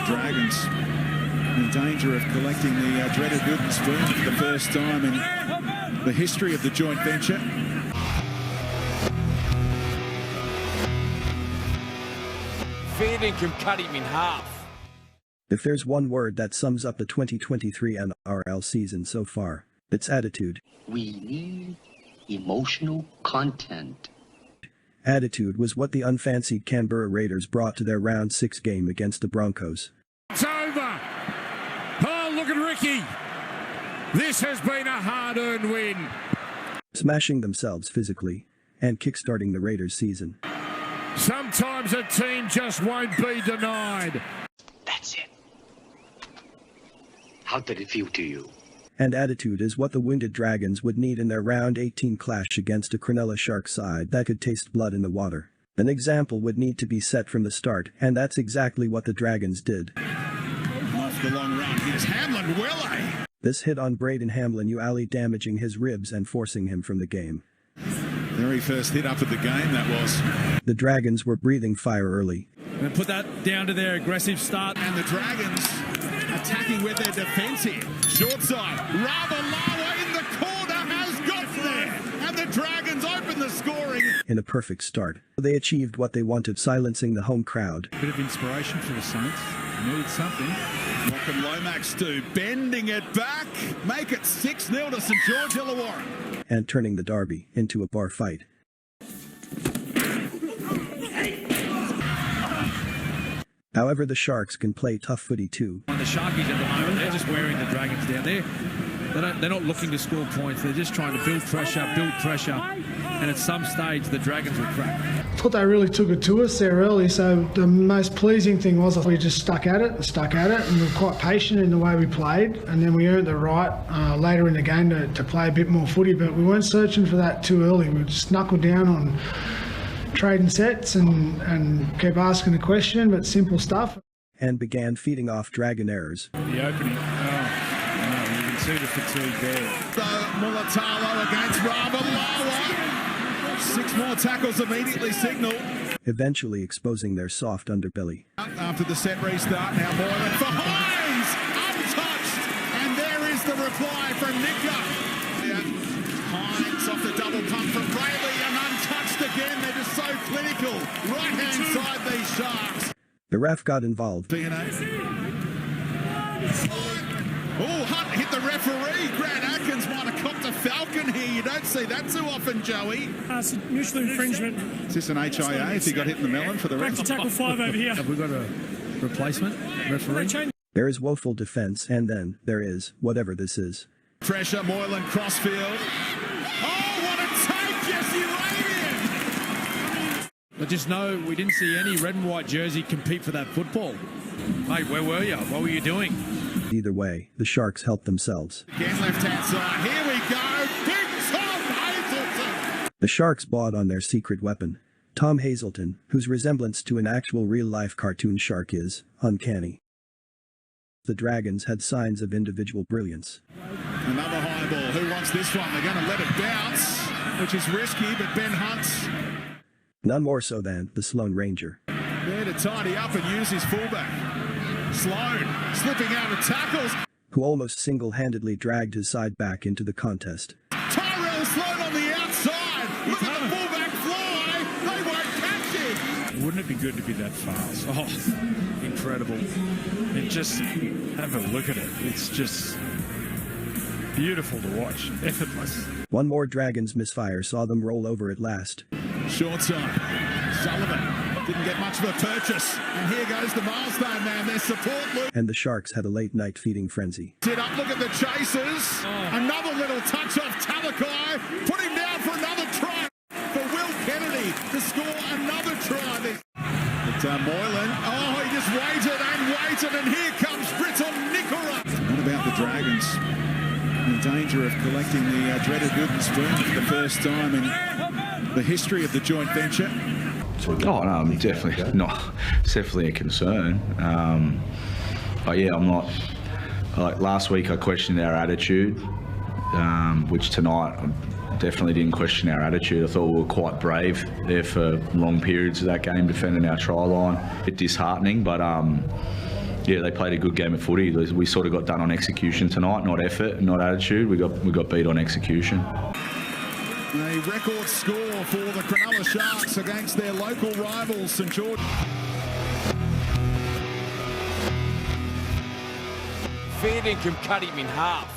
Dragons in danger of collecting the dreaded wooden spoon for the first time in the history of the joint venture. Fair dinkum cut him in half. If there's one word that sums up the 2023 NRL season so far, it's attitude. We need emotional content. Attitude was what the unfancied Canberra Raiders brought to their round 6 game against the Broncos. It's over. Oh, look at Ricky. This has been a hard-earned win. Smashing themselves physically and kickstarting the Raiders season. Sometimes a team just won't be denied. That's it. How did it feel to you? And attitude is what the wounded Dragons would need in their round 18 clash against a Cronulla Shark side that could taste blood in the water. An example would need to be set from the start, and that's exactly what the Dragons did. Off the long run, here's Hamlin, This hit on Braden Hamlin Uali, damaging his ribs and forcing him from the game. Very first hit up of the game, that was. The Dragons were breathing fire early. And put that down to their aggressive start. And the Dragons attacking with their defence here. Short side, Ravalawa in the corner has got there. And the Dragons open the scoring. In a perfect start, they achieved what they wanted, silencing the home crowd. Bit of inspiration for the Saints. Need something. What can Lomax do? Bending it back. Make it 6-0 to St George Illawarra. And turning the derby into a bar fight. However, the Sharks can play tough footy too. On the Sharkies at the moment, they're just wearing the Dragons down there. They're not looking to score points. They're just trying to build pressure. And at some stage, the Dragons will crack. I thought they really took it to us there early, so the most pleasing thing was we just stuck at it, and we were quite patient in the way we played, and then we earned the right later in the game to play a bit more footy, but we weren't searching for that too early. We just knuckled down on trading sets and kept asking the question, but simple stuff. And began feeding off Dragon errors. The opening, you can see the fatigue there. So Mulatalo against Ravalawa. 6 more tackles immediately signalled. Eventually exposing their soft underbelly. After the set restart, now Moylan for Hynes, untouched, and there is the reply from NICHO. Hynes off the double pump from Brayley and untouched again. They're just so clinical. Right-hand side, these Sharks. The ref got involved. Oh, Hunt hit the referee. Grant Atkins might have copped a falcon here. You don't see that too often, Joey. It's a mutual infringement. Is this an HIA if he got hit in the melon for the ref? Back to tackle 5 over here. Have we got a replacement referee? There is woeful defence, and then there is whatever this is. Pressure, Moylan, crossfield. Oh, what a take! Yes, Uranian! But just know we didn't see any red and white jersey compete for that football. Mate, where were you? What were you doing? Either way, the Sharks helped themselves. Again, left-hand side. Here we go. Big Tom Hazelton. The Sharks bought on their secret weapon, Tom Hazelton, whose resemblance to an actual real-life cartoon shark is uncanny. The Dragons had signs of individual brilliance. Another high ball. Who wants this one? They're going to let it bounce, which is risky, but Ben Hunt's None more so than the Sloane Ranger. there to tidy up and use his fullback. Sloane slipping out of tackles. Who almost single-handedly dragged his side back into the contest. Tyrell Sloane on the outside. Look at the fullback fly. They won't catch it. Wouldn't it be good to be that fast? Oh, incredible. And just have a look at it. It's just beautiful to watch. Effortless. One more Dragons misfire saw them roll over at last. Short side. Sullivan didn't get much of a purchase. And here goes the milestone man. Their support loop. And the Sharks had a late-night feeding frenzy. Sit up, look at the chasers. Another little touch off Talakai. Put him down for another try. For Will Kennedy to score another try. But Moylan, he just waited, and here comes Britton Nicola. What about the Dragons? In danger of collecting the dreaded wooden spoon for the first time in the history of the joint venture. Oh no, definitely a concern. But yeah, I'm not. Like last week, I questioned our attitude, which tonight I definitely didn't question our attitude. I thought we were quite brave there for long periods of that game, defending our try line. A bit disheartening, but yeah, they played a good game of footy. We sort of got done on execution tonight, not effort, not attitude. We got beat on execution. A record score for the Cronulla Sharks against their local rivals, St George. Fair dinkum cut him in half.